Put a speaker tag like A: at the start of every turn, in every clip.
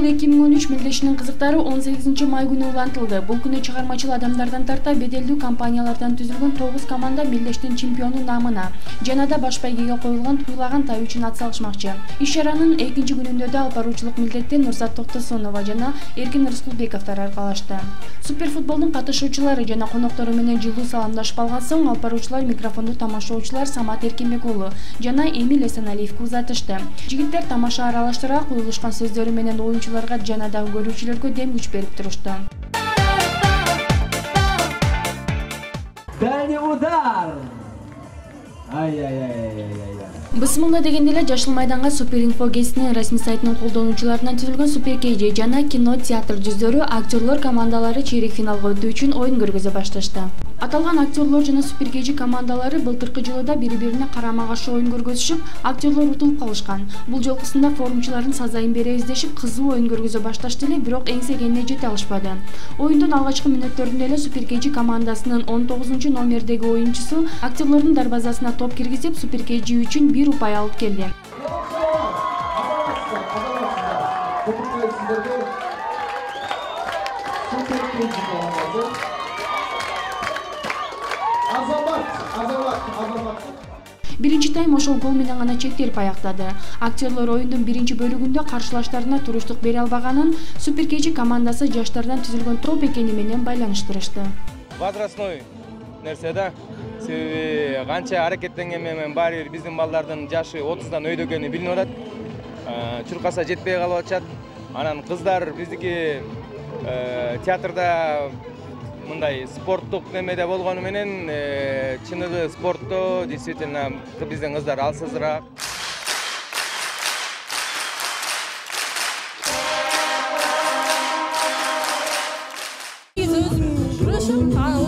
A: Футбол 2013 мелдешинин кызыктары 18 май күнү улантылды. Бул күнү чыгармачыл адамдардан тарта беделдүү компаниялардан түзүлгөн 9 команда мелдештин чемпиону намына жана да баш байгеге коюлган туйлаган тай үчүн ат салышмакчы. Иш-чаранын экинчи күнүндө да алып баруучулук милдеттен Нурзат Токтосунова жана Эркин Рыскулбековдор аркалашты. Суперфутболдун катышуучулары жана коноктору менен жылуу саламдашып алган соң алып баруучулар микрофонду тамашаучулар Самат Эркинбек уулу жана Эмиль Эсеналиевге узатышты. Жигиттер тамаша аралаштыра коюлушкан сөздөрү менен оюнчуларга жана да көрүүчүлөргө дем күч берип турушту.
B: Дальний удар.
A: Бысмылда дегенде эле Жашыл майданга Суперинфо гезитинин расмий сайтынын колдонуучуларынан түзүлгөн Супер KG жана кино театр жүздөрү актерлор командалары чейрек финалга өтүү үчүн оюн көргөзө башташты. Аталган актерлор жана Супер KG командалары былтыркы жылы да бири-бирине карама-каршы оюн көргөзүшүп, актерлор утулуп калышкан. Бул жолкусунда форумчулардын сазайын бере издешип, кызуу оюн көргөзө башташты эле, бирок эңсегенине жете алышпады. Оюндун алгачкы мүнөттөрүндө эле Супер KG командасынын 19-номердеги оюнчусу актерлордун дарбазасына топ киргизип, Супер KG үчүн 1 упай алып келди. Биринчи тайм ошол гол менен гана чектелип аяктады. Актерлор оюндун биринчи бөлүгүндө каршылаштарына туруштук бере албаганын Супер KG командасы жаштардан түзүлгөн топ экени менен байланыштырышты.
C: Возрастной нерсе да. Себеби канча аракеттенгени менен баары бир биздин балдардын жашы 30дан өйдөгөнү билинип атат. Чуркаса жетпей калып атышат. Анан кыздар биздики театрда мындай спорттук немеде болгону менен чыныгы спортто действительно биздин кыздар алсызыраак.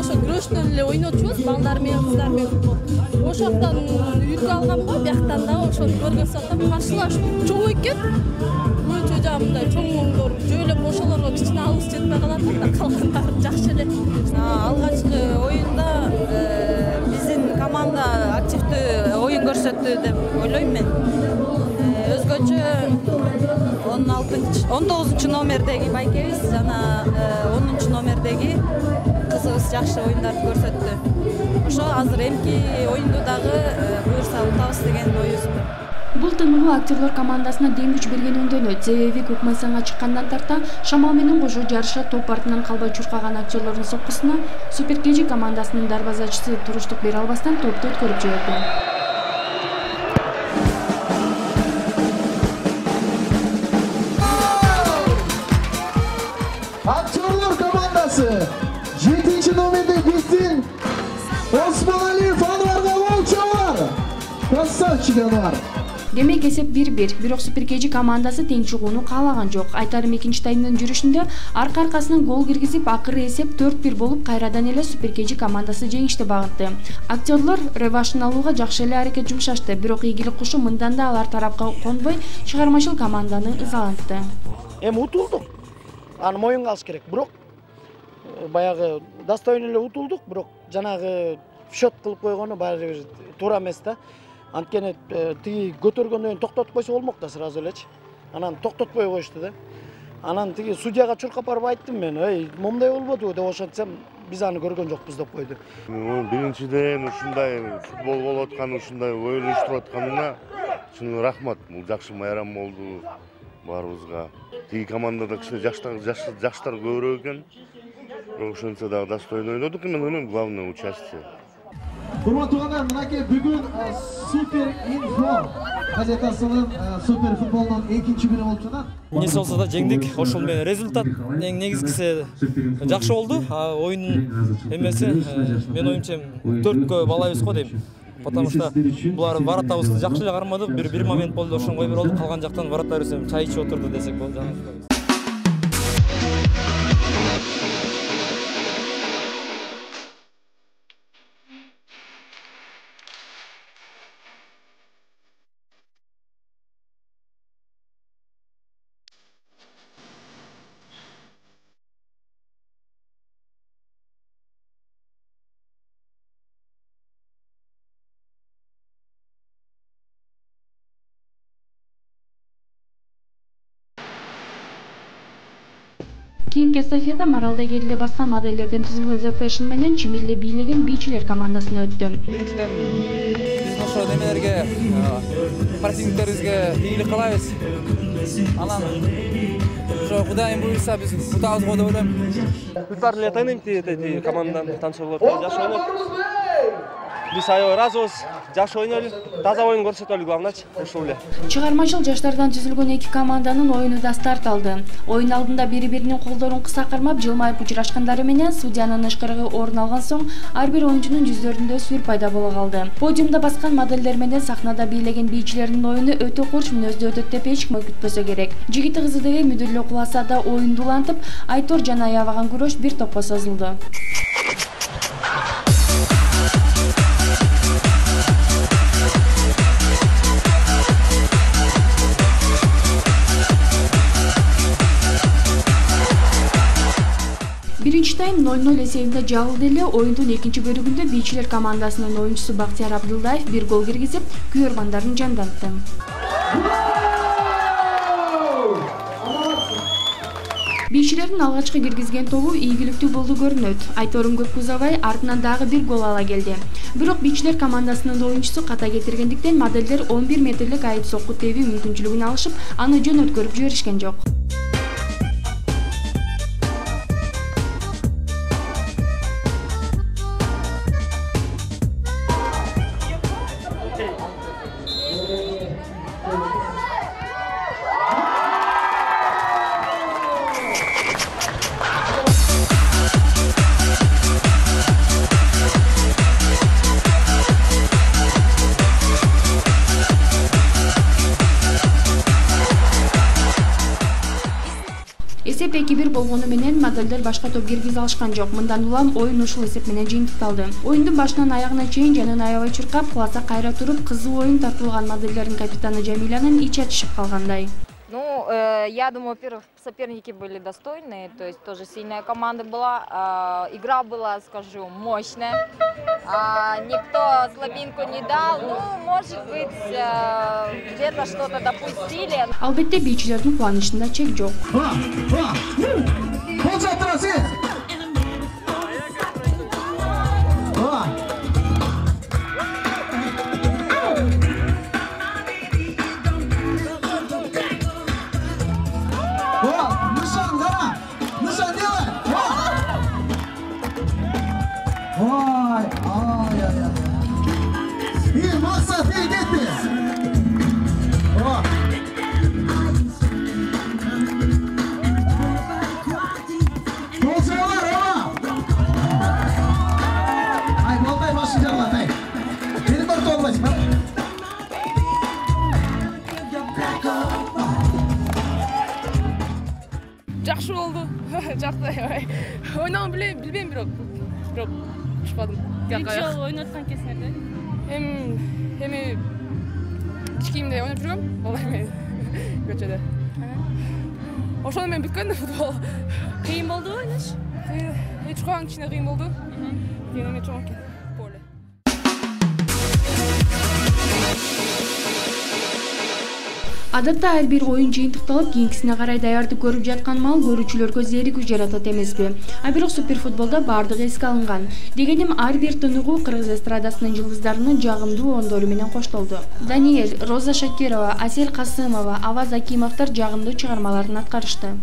D: Ошо күрөштөн эле ойноп жүрүбүз, балдар менен, кыздар менен. Ошол жактан үлгү алгам го, бияктан да ошону көргөзүп атам. Каршылаш чоң экен. Мынча жагында чоңдор жөөлөп ошолорго кичине алыс жетпей калат да, калгандары жакшы эле.
E: Алгачкы оюнда биздин команда активдүү оюн көрсөттү деп ойлойм мен. Өзгөчө 19 номердеги байкебиз жана 10 номердеги кызыбыз жакшы оюндарды көрсөттү. Ошо азыр эмки оюнду дагы буюрса утабыз деген оюбуз.
A: Бул тыныгуу актерлор командасына дем күч берген өндөнөт. Себеби көк майсанга чыккандан тарта шамал менен кошо жарышта топ артынан калбай чуркаган актерлордун соккусуна Супер KG командасынын дарбазачысы туруштук бере албастан топту өткөрүп жиберди.
B: Актерлор командасы 7 номерде биздин Осмоналиев Анварга болчолор. Красавчик Анвар.
A: Демек эсеп 1-1, бирок Супер KG командасы тең чыгууну каалаган жок. Айтарым экинчи таймдын жүрүшүндө арка-аркасынан гол киргизип, акыры эсеп 4-1 болуп, кайрадан эле Супер KG командасы жеңишти багытты. Актерлор реваншын алууга жакшы эле аракет жумшашты, бирок ийгилик кушу мындан да алар тарапка конбой, чыгармачыл команданы ызалантты.
F: Эми утулдук. Аны моюнга алыш керек. Бирок баягы достойно эле утулдук, бирок жанагы счет кылып койгону баары бир туура эмес да. Анткени тиги көтөргөндөн кийин токтотуп койсо болмок да сразу элечи. Анан токтотпой коюшту да. Анан тиги судьяга чуркап барып айттым мен, "Эй, момундай болбодубу?" деп ошентсем, "Биз аны көргөн жокпуз" деп койду.
G: Биринчиден ушундай футбол болуп аткан, ушундай оюн уюштуруп атканына чын рахмат. Бул жакшы майрам болду баарыбызга. Тиги командада кичине жаштар көбүрөөк экен. Бирок ошентсе дагы достойно ойнодук. Мен ойлойм, главное участие.
B: Урматтуу туугандар, мынакей бүгүн Супер Инфо газетасынын Супер футболдун экинчи күнү болуп жатат.
H: Эмнеси болсо да жеңдик. Ошол менен результат эң негизгиси жакшы болду. Оюндун эмеси мен оюмча 4кө балайбыз го дейм. Потому что булар воротабызды жакшы эле кармадык. Бир момент болду, ошонгой бир болду. Калган жактан вороттар өсөм чай ичип отурду десек болду.
A: Кийинки эстафета Маралдагы эле баскан моделдерден түзүлгөн The Fashion менен чимилде бийлеген бийчилер командасына өттү.
H: Биринчиден биздин ошо немелерге, противниктерибизге ийгилик кылабыз. Анан ошо Кудайым буйрса биз утабыз го деп ойлойм.
I: Кыздарды эле тааныйм, тиги командадан танышып болот, жакшы ойнойт. Биз аябай ыраазыбыз, жакшы ойнойлу, таза оюн көрсөтөлү главныйчы, ушул эле.
A: Чыгармачыл жаштардан түзүлгөн эки команданын оюну да старт алды. Оюн алдында бири-биринин колдорун кыса кармап, жылмайып учурашкандары менен судьянын ышкырыгы орун алган соң, ар бир оюнчунун жүздөрүндө сүр пайда боло калды. Подиумда баскан моделдер менен сахнада бийлеген бийчилердин оюну өтө курч мүнөздүү өтөт деп эч ким күтпөсө керек. Жигити кызы деге мүдүрлүү куласа да оюнду улантып, Айтор жана аябаган күрөш бир топко созулду. Биринчи тайм 0-0 эсебинде жабылды эле. Оюндун экинчи бөлүгүндө бийчилер командасынын оюнчусу Бактияр Абдылдаев бир гол киргизип, күйөрмандарын жандантты. Бийчилердин алгачкы киргизген тобу ийгиликтүү болду көрүнөт. Айторун көп узабай артынан дагы бир гол ала келди. Бирок бийчилер командасынын оюнчусу ката кетиргендиктен модельдер 11 метрлик айып сокку тебүү мүмкүнчүлүгүн алышып, аны жөн өткөрүп жиберишкен жок. Эсеп 2-1 болгону менен модельдер башка топ киргизе алышкан жок. Мындан улам оюн ушул эсеп менен жыйынтыкталды. Оюндун башынан аягына чейин жанын аябай чуркап, кыласа кайра туруп, кызуу оюн тартылган модельдердин капитаны Жамилянын ичи атышып калгандай.
J: Ну, я думаю, во-первых, соперники были достойные, то есть тоже сильная команда была, игра была, скажу, мощная, никто слабинку не дал, ну, может быть, где-то что-то допустили.
A: Албетте бийчилердин кубанычында чек жок.
D: Жакшы болду. Жактай. Ойногон билбейм бирок учпадым.
A: Биринчи жолу ойноткан кездерде
D: эми кийимде ойноп жүргөм, ал эми көчөдө. Ошону менен бүткөн футбол.
A: Кыйын болдубу ойнош?
D: Чукан кичине кыйын болду. Эми чоң экен.
A: Адатта ар бир оюн жыйынтыкталып, кийинкисине карай даярдык көрүп жаткан мал көрүүчүлөргө зеригүү жаратат эмеспи? Бирок суперфутболдо бардыгы эске алынган. Дегеним ар бир тыныгуу кыргыз эстрадасынын жылдыздарынын жагымдуу ондору менен коштолду. Даниэль, Роза Шакирова, Асель Касымова, Аваз Акимовдор жагымдуу чыгармаларын аткарышты.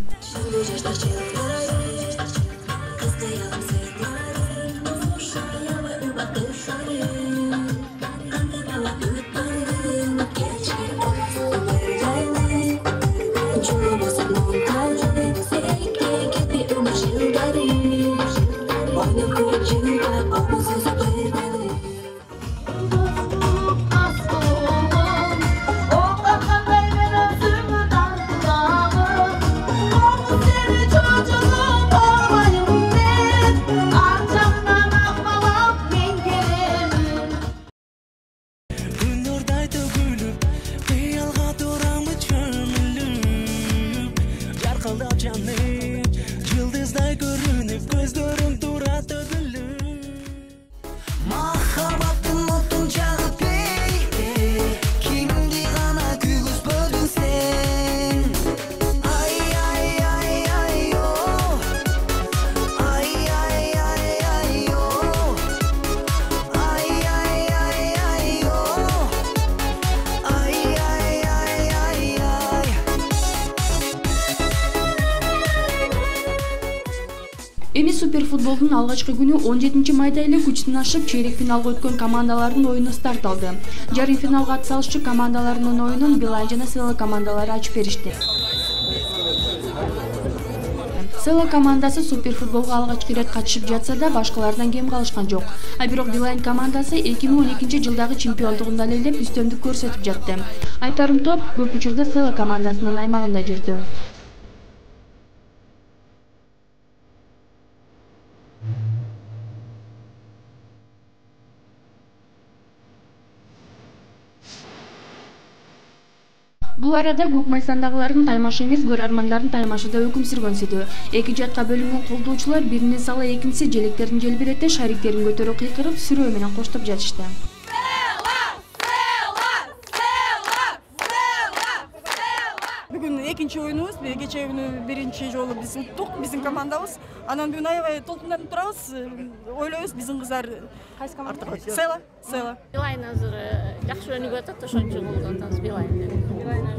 A: футболдун алгачкы күнү 17 майда эле күч сынашып чейрек финалга өткөн командалардын оюну старт алды. Жарым финалга ат салышчу командаларынын оюнун Билайн жана Села командалары ачып беришти. Села командасы супер футболга алгачкы ирет катышып жатса да башкалардан кем калышкан жок. А бирок Билайн командасы 2012 жылдагы чемпиондугунда элеп үстөмдүк көрсөтүп жатты. Айтарым топ көп учурда Села командасынын аймагында жүрдү. Бул арада көк майсандагылардын таймашы эмес, көрөрмандардын таймашы да өкүм сүргөнсүдү. Эки жатка бөлүнгөн колдоочулар биринен сала экинчиси желектерин желбирете, шариктерин көтөрүп кыйкырып, сүрөө менен коштоп жатышты.
K: Бүгүн экинчи оюнубуз, кечээ күнү биринчи жолу биз уттук, биздин командабыз. Анан бүгүн аябай толкунданып турабыз. Ойлойбуз биздин кыздар кайсы команда? Села.
L: Билайн азыр жакшы өнүгүп атат, ошон үчүн колдонобуз Билайнды.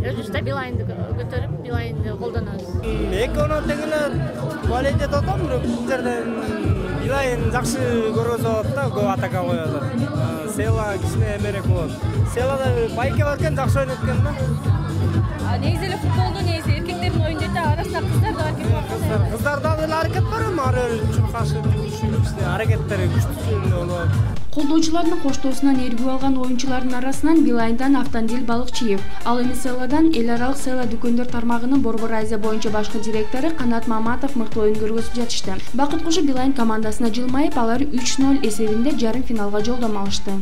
L: Өзүбүз да Билайнды көтөрүп, Билайнды колдонобуз.
M: Эки онот дегеле балет этип атам, бирок бул жерден Билайн жакшы көргөзүп атат да, көп атака коёт. Села кичине эмерээк болот. Селада байке бар экен, жакшы ойноп экен да.
L: Негизи эле футболдо негизи эркектердин оюнда да арасында кыздар да бар.
M: Кыздарда деле аракет бар, эми ар чуркашып аракеттери күчтүү болот.
A: Колдоочулардын коштоосунан эргүү алган оюнчулардын арасынан Билайндан Автандил Балыкчиев, ал эми Селадан эл аралык Села дүкөндөр тармагынын Борбор Азия боюнча башкы директору Канат Маматов мыкты оюн көргөзүп жатышты. Бакыт кушу Билайн командасына жылмайып, алар 3-0 эсебинде жарым финалга жолдомо алышты.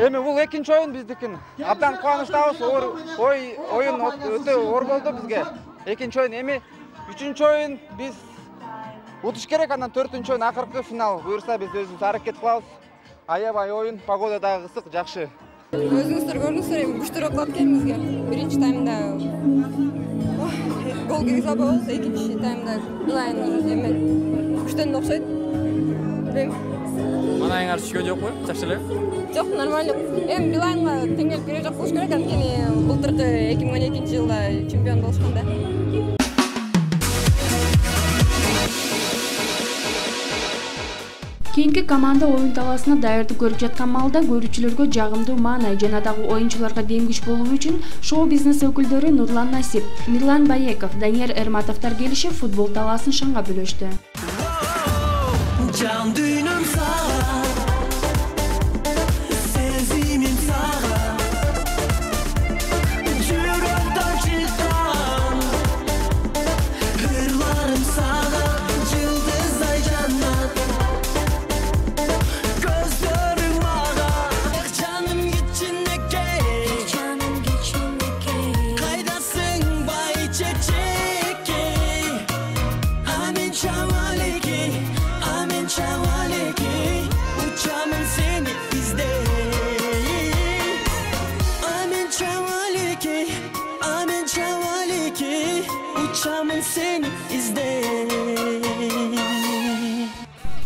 N: Эми бул экинчи оюн биздикин. Абдан кубанычтабыз. Оюн өтө оор болду бизге. Экинчи оюн эми үчүнчү оюн биз утуш керек, анан төртүнчү оюн акыркы финал. Буюрса биз өзүбүз аракет кылабыз. Аябай оюн, погода дагы ысык, жакшы.
O: Өзүңүздөр көрдүңүздөр, эми күчтүүрөөк кылат экен бизге. Биринчи таймда гол киргизе албайбыз, экинчи таймда Билайн эме күчтөнүп окшойт.
H: Манайың каршы түшкөн жокпу? Жакшы эле?
O: Жок, нормально. Эми Билайнга теңелип керек жок болуш керек, анткени былтыркы 2012 жылда чемпион болушканда.
A: Кийинки команда оюн талаасына даярдык көрүп жаткан маалда көрүүчүлөргө жагымдуу маанай жана дагы оюнчуларга демгич болуу үчүн шоу-бизнес өкүлдөрү Нурлан Насип, Мирлан Баеков, Данияр Эрматовдор келишип футбол талаасын шаңга бөлөштү.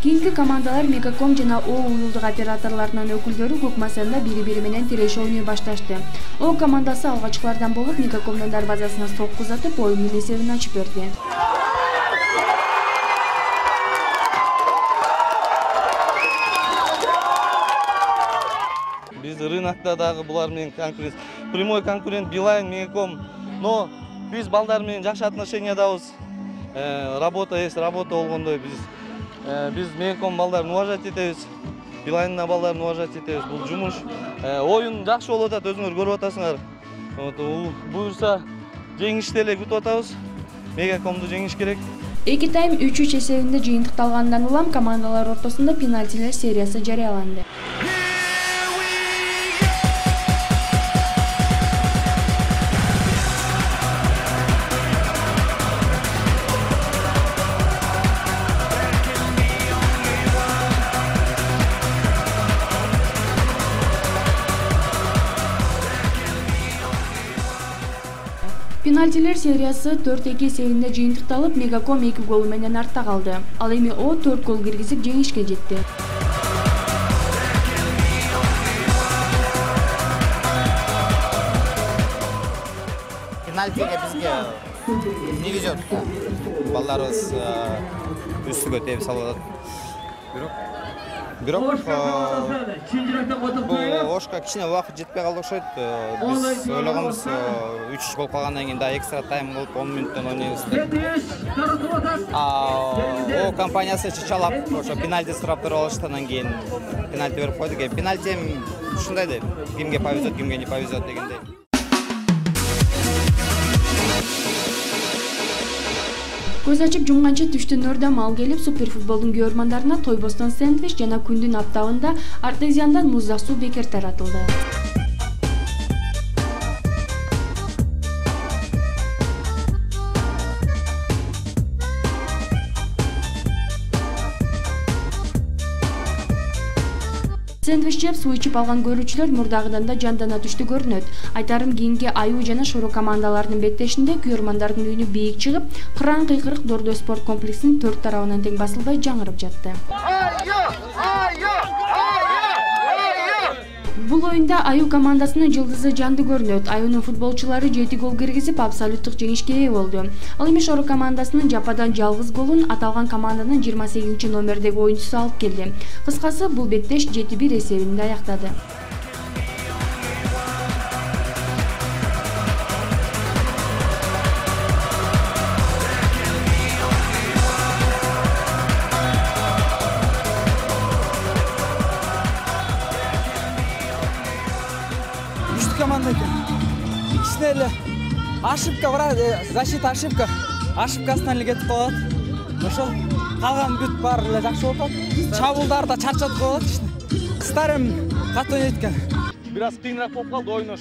A: Кийинки командалар Мегаком жана О уюлдук операторлорунун өкүлдөрү көк масанда бири-бири менен тирешип ойной башташты. О командасы алгачкылардан болуп Мегакомдун дарбазасына сокку узатып, оюндун эсебин ачып берди.
H: Биз рынокто дагы булар менен конкурент, прямой конкурент Билайн, Мегаком. Но биз балдар менен жакшы отношениядабыз. Работа есть, работа болгондой биз Мегаком балдарын уважать этебиз. Билайндын балдарын уважать этебиз. Бул жумуш. Оюн жакшы болуп атат, өзүңөр көрүп атасыңар. Буюрса жеңишти эле күтүп атабыз. Мегакомду жеңиш керек.
A: Эки тайм 3-3 эсебинде жыйынтыкталгандан улам командалар ортосунда пенальтилер сериясы жарыяланды. Пенальтилер сериясы 4-2 эсебинде жыйынтыкталып, Мегаком 2 гол менен артта калды. Ал эми О 4 гол киргизип жеңишке жетти.
P: пенальтиге бизге негизи жок. Балдарыбыз үстүгө тебип салып атат. Бирок бул ошко кичине убакыт жетпей калды окшойт. Биз ойлогонбуз 3-3 болуп калгандан кийин да экстра тайм болуп 10 мүнөттөн ойнойбуз деп. О компаниясы чычалап ошо пенальти сурап туруп алышкандан кийин пенальти берип койдук. Пенальти ушундай да кимге повезет, кимге не повезет дегендей.
A: Көз ачып жумганча түштүн өрдө мал келип, суперфутболдун көрөрмандарына тойбостон сэндвич жана күндүн аптабында артезиандан муздак суу бекер таратылды. Сэндвич жеп суу ичип алган көрүүчүлөр мурдагыдан да жандана түштү көрүнөт. Айтарым кийинки Аюу жана Шороо командаларынын беттешинде күйөрмандардын үнү бийик чыгып, кыран кыйкырык Дордой спорт комплексинин төрт тарабынан тең басылбай жаңырып жатты. Бул оюнда Аюу командасынын жылдызы жанды көрүнөт. Аюунун футболчулары 7 гол киргизип, абсолюттук жеңишке ээ болду. Ал эми Шороо командасынын жападан жалгыз голун аталган команданын 28 номердеги оюнчусу алып келди. Кыскасы, бул беттеш 7-1 эсебинде аяктады.
M: Команда экен. Ичине эле ошибка бар, защита ошибка. Ошибкасынан эле кетип калат. Ошол калган бүт баары эле жакшы болуп атат. Чабуулдар да чарчатып калат ичине. Кыздар эми катуу ойнойт экен.
I: Бир аз кыйыныраак болуп калды ойнош.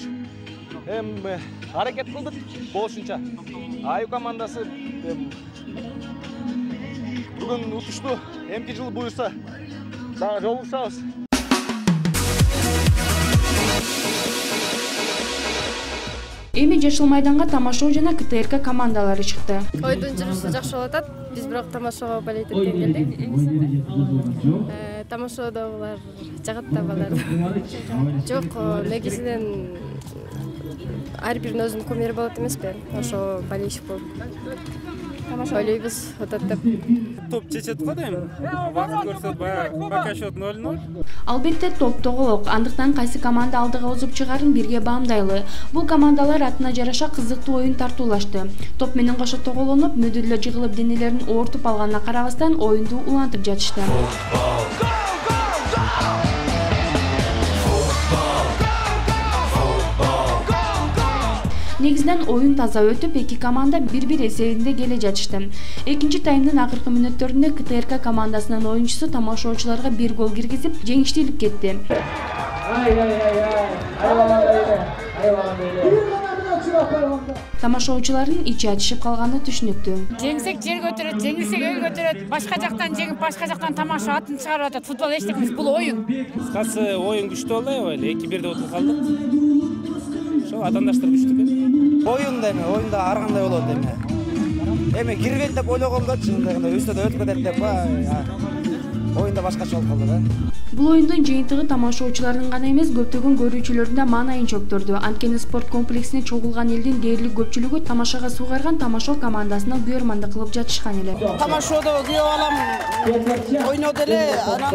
I: Эми аракет кылдык болушунча. Аюу командасы бүгүн утушту. Эмки жыл буюрса дагы жолугушабыз.
A: Эми жашыл майданга Тамашоо жана КТРК командалары чыкты.
O: Ойдун жүрүшү жакшы болуп атат. Биз бирок Тамашоого болейт деп келдик. Тамашоодогулар жагат да балдар. Жок, негизинен ар биринин өзүнүн кумири болот эмеспи? Ошо болельщик болуп. Ойлойбуз атат деп.
M: Топ чечет го дейм. Убакыт көрсөт, пока счет 0-0.
A: Албетте топ тоголок, андыктан кайсы команда алдыга озуп чыгарын бирге баамдайлы. Бул командалар атына жараша кызыктуу оюн тартуулашты. Топ менен кошо тоголонуп, мөдүрлө жыгылып денелерин оортуп алганына карабастан оюнду улантып жатышты. Негизинен оюн таза өтүп, эки команда 1-1 эсебинде келе жатышты. Экинчи таймдын акыркы мүнөттөрүндө КТРК командасынын оюнчусу тамашоочуларга 1 гол киргизип, жеңиштүүлүк кетти. Тамашоочулардын ичи ачышып калганы түшүнүктүү.
Q: Жеңсек жер көтөрөт, жеңилсек эл көтөрөт. Башка жактан жеңип, башка жактан тамашо атын чыгарып атат. Футбол эчтеке эмес, бул оюн.
M: Кыскасы оюн күчтүү болду аябай, 2-1 утуп калдык. Ошо атандаштар күчтүү экен.
R: Оюнда эми, оюнда ар кандай болот эми. Эми кирген деп ойлогомдо чындыгында үстөдө өтүп кетет деп оюнда башкача болуп калды да.
A: Бул оюндун жыйынтыгы тамашоочулардын гана эмес, көптөгөн көрүүчүлөрдүн да маанайын чөктүрдү. Анткени спорт комплексине чогулган элдин дээрлик көпчүлүгү тамашага сугарган Тамашоо командасына күйөрмандык кылып жатышкан эле.
F: Тамашоодо күйөө балам ойноду эле, анан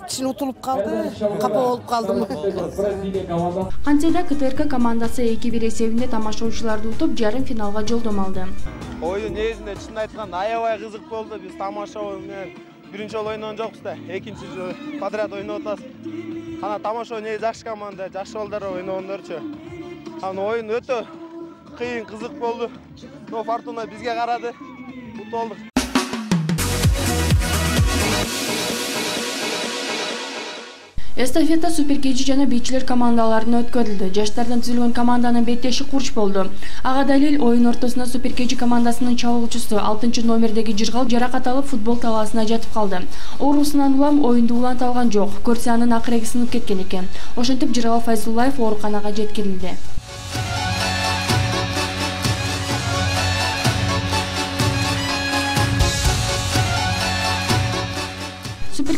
F: кичине утулуп калды, капа болуп калдым.
A: Кантсе да КТРК командасы 2-1 эсебинде тамашоочуларды утуп, жарым финалга жолдомо алды.
I: Оюн негизинде чын айтканда аябай кызык болду. Биз Тамашоо менен биринчи жолу ойногон жокпуз да, экинчи жолу подряд ойноп атабыз. Ана Тамашоо негизи жакшы команда, жакшы балдар ойногондорчу. Ана оюн өтө кыйын, кызык болду. Но Фортуна бизге карады, утуп алдык.
A: Эстафета суперкежи жана бийчилер командаларына өткөрүлдү. Жаштардан түзүлгөн команданын беттеши Курч болду. Ага далил оюн ортосуна суперкежи командасынын чабуулчусу 6 номердеги Жыргал жаракат алып футбол талаасына жатып калды. Оорусунан улам оюнду уланта алган жок. Көрсө анын акыреги сынып кеткен экен. Ошентип Жыргал Файзуллаев ооруканага жеткирилди.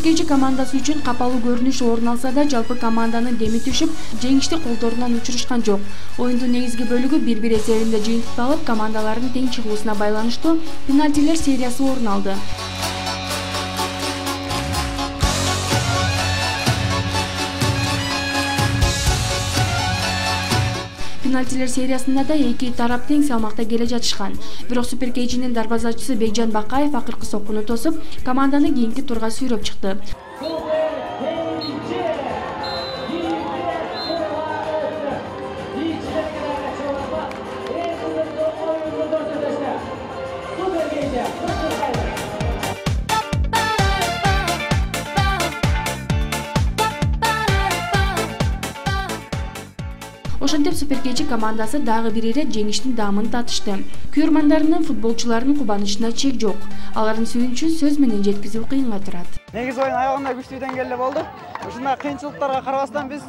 A: Суперкейчи командасы үчүн капалуу көрүнүш орун алса да, жалпы команданын деми түшүп, жеңишти колдорунан учурушкан жок. Оюндун негизги бөлүгү 1-1 эсебинде жыйынтыкталып, командалардын тең чыгуусуна байланыштуу пенальтилер сериясы орун алды. Пенальтилер сериясында да эки тарап тең салмакта келе жатышкан. Бирок Суперкейчинин дарбазачысы Бекжан Бакаев акыркы соккуну тосуп, команданы кийинки турга сүйрөп чыкты. Ошентип Суперкейчи командасы дагы бир ирет жеңиштин даамын татышты. Күйөрмандарынын, футболчулардын кубанычына чек жок. Алардын сүйүнүчүн сөз менен жеткизүү кыйынга турат.
N: Негизи оюн аягында күчтүү деңгээлде болду. Ушундай кыйынчылыктарга карабастан биз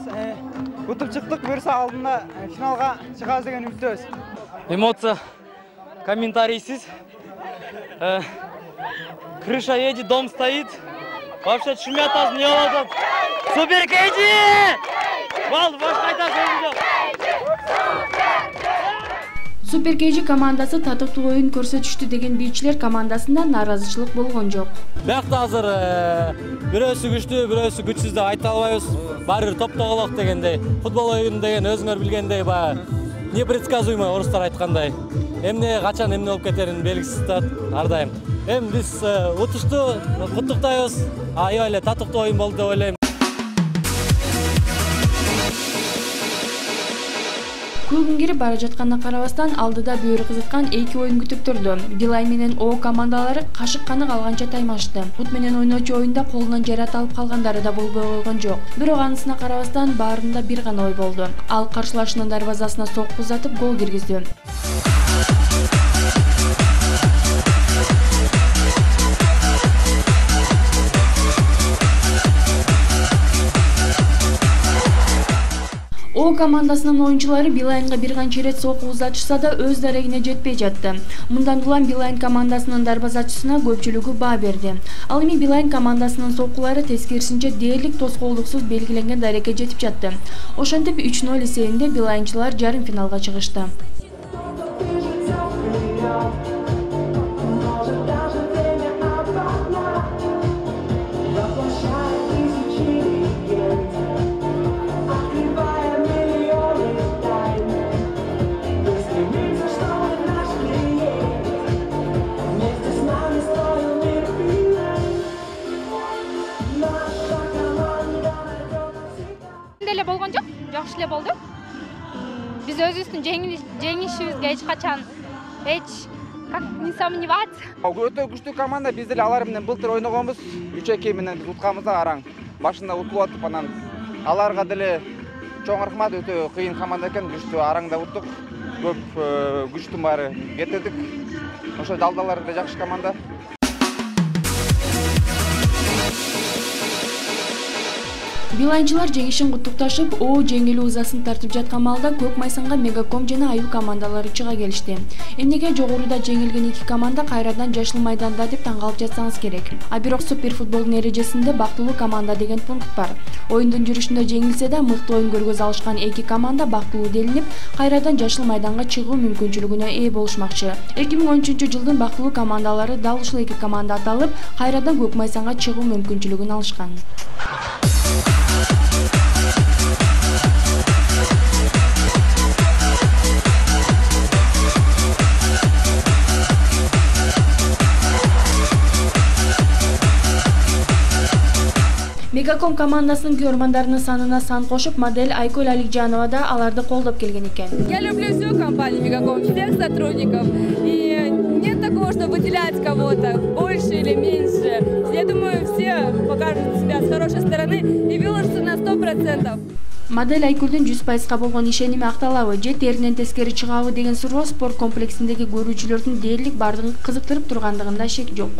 N: утуп чыктык. Буюрса алдында финалга чыгабыз деген үмүттөбүз.
H: Эмоция комментарийсиз. Крыша едет, дом стоит. Вообще түшүнбөй атасың, не болуп атат? Суперкейчи! Болду, бош кайта сөзү жок.
A: Суперкейчи командасы татыктуу оюн көрсөтүштү деген бийчилер командасында нааразычылык болгон жок.
H: Биякта азыр бирөөсү күчтүү, бирөөсү күчсүз деп айта албайбыз. Баары бир топто колок дегендей, футбол оюну деген өзүңөр билгендей баягы непредсказуемый орустар айткандай. Эмне качан эмне болуп кетерин белгисиз ар дайым. Эми биз утушту, куттуктайбыз. Аябай эле татыктуу оюн болду деп ойлойм.
A: Күн кирип бара жатканына карабастан алдыда бөөрү кызыткан эки оюн күтүп турду. Билайн менен О командалары кашык-канык алганча таймашты. Бут менен ойночу оюнда колунан жарат алып калгандары да болбой койгон жок. Бирок анысына карабастан баарында бир гана ой болду. Ал каршылашынын дарбазасына сокку узатып гол киргизди. О командасынын оюнчулары Билайнга бир канча ирет сокку узатышса да өз дарегине жетпей жатты. Мындан улам Билайн командасынын дарбазачысына көпчүлүгү баа берди. Ал эми Билайн командасынын соккулары тескерисинче дээрлик тоскоолдуксуз белгиленген дарекке жетип жатты. Ошентип 3-0 эсебинде Билайнчылар жарым финалга чыгышты.
S: Болгон жок, жакшы эле болду. Биз өзүбүздүн жеңишибизге эч качан как не сомневаться.
N: Өтө күчтүү команда, биз деле алар менен былтыр ойногонбуз. 3-2 менен биз утканбыз да араң. Башында утулуп атып, анан аларга деле чоң рахмат, өтө кыйын команда экен, күчтүү араңда уттук. Көп күчтүн баары кетирдик. Ошо далдалар деле жакшы команда.
A: Билайнчылар жеңишин куттукташып, О жеңилүү ызасын тартып жаткан маалда Көк Майсанга Мегаком жана Аюу командалары чыга келишти. Эмнеге жогоруда жеңилген эки команда кайрадан жашыл майданда деп таң калып жатсаңыз керек. А бирок супер футболдун эрежесинде бактылуу команда деген пункт бар. Оюндун жүрүшүндө жеңилсе да мыкты оюн көргөзө алышкан эки команда бактылуу делинип, кайрадан жашыл майданга чыгуу мүмкүнчүлүгүнө ээ болушмакчы. 2013-жылдын бактылуу командалары дал ушул эки команда аталып, кайрадан Көк Майсанга чыгуу мүмкүнчүлүгүн алышкан. Мегаком командасынын күйөрмандарынын санына сан кошуп, модель Айкөл Аликжанова да аларды колдоп келген экен.
T: Я люблю всю компанию Мегаком, всех сотрудников. И нет такого, что выделять кого-то больше или меньше. Я думаю, все покажут себя с хорошей стороны и выложатся на 100%.
A: Модель Айкөлдүн 100% болгон ишеними акталабы же теринен тескери чыгабы деген суроо спорт комплексиндеги көрүүчүлөрдүн дээрлик бардыгын кызыктырып тургандыгында шек жок.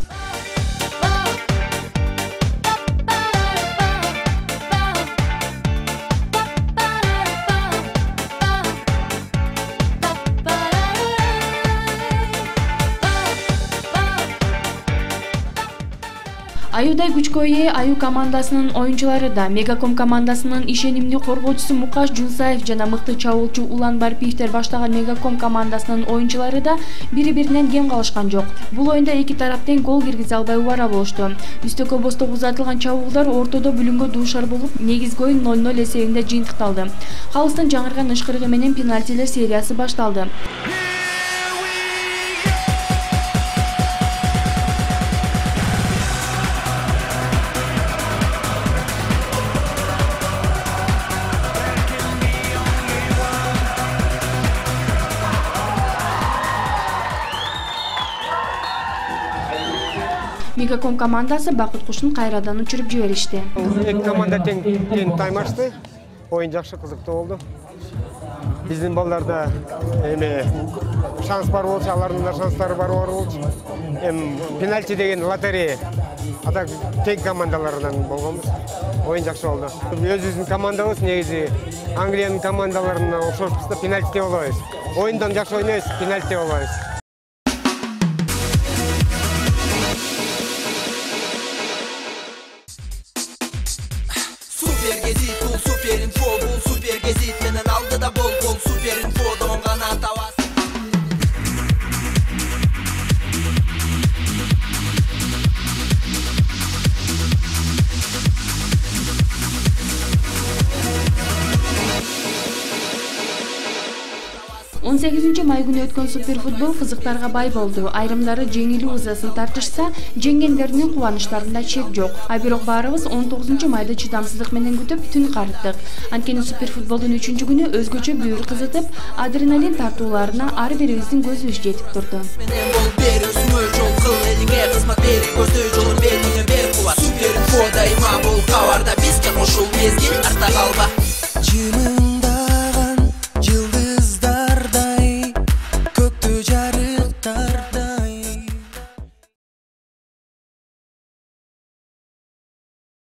A: Аюдай күчкө ээ Аю командасынын оюнчулары да Мегаком командасынын ишенимдүү коргоочусу Мукаш Жунсаев жана мыкты чабуулчу Улан Барпиевдер баштаган Мегаком командасынын оюнчулары да бири-биринен кем калышкан жок. Бул оюнда эки тарап тең гол киргизе албай убара болушту. Үстөккө босток узатылган чабуулдар ортодо бүлүнгө дуушар болуп, негизги оюн 0-0 эсебинде жыйынтыкталды. Калыстын жаңырган ышкырыгы менен пенальтилер сериясы башталды. Мегаком командасы Бакыт Кушун кайрадан учуруп жиберишти.
U: Эки команда тең таймашты. Оюн жакшы кызыктуу болду. Биздин балдарда шанс бар болчу, алардын да шанстары бар болчу. Пенальти деген лотерея. Ата тең командалардан болгонбуз. Оюн жакшы болду. Өзүбүздүн командабыз негизи Англиянын командаларына окшошпуз да пенальти болобуз. Оюндан жакшы ойнойбуз, пенальти болобуз.
V: Супер инфо, бул супер гезит менен алдыда болгон супер инфодон гана табасың.
A: Он 8 май күнү өткөн суперфутбол кызыктарга бай болду. Айрымдары жеңилүү ызасын тартышса, жеңгендеринин кубанычтарында чек жок. А бирок баарыбыз 19 майда чыдамсыздык менен күтүп түн карыттык. Анткени суперфутболдун 3-күнү өзгөчө бүйүр кызытып, адреналин тартууларына ар бирибиздин көзүбүз жетип турду.
V: Супер инфо дайыма бул кабарда бизге кошул мезгил арта калба.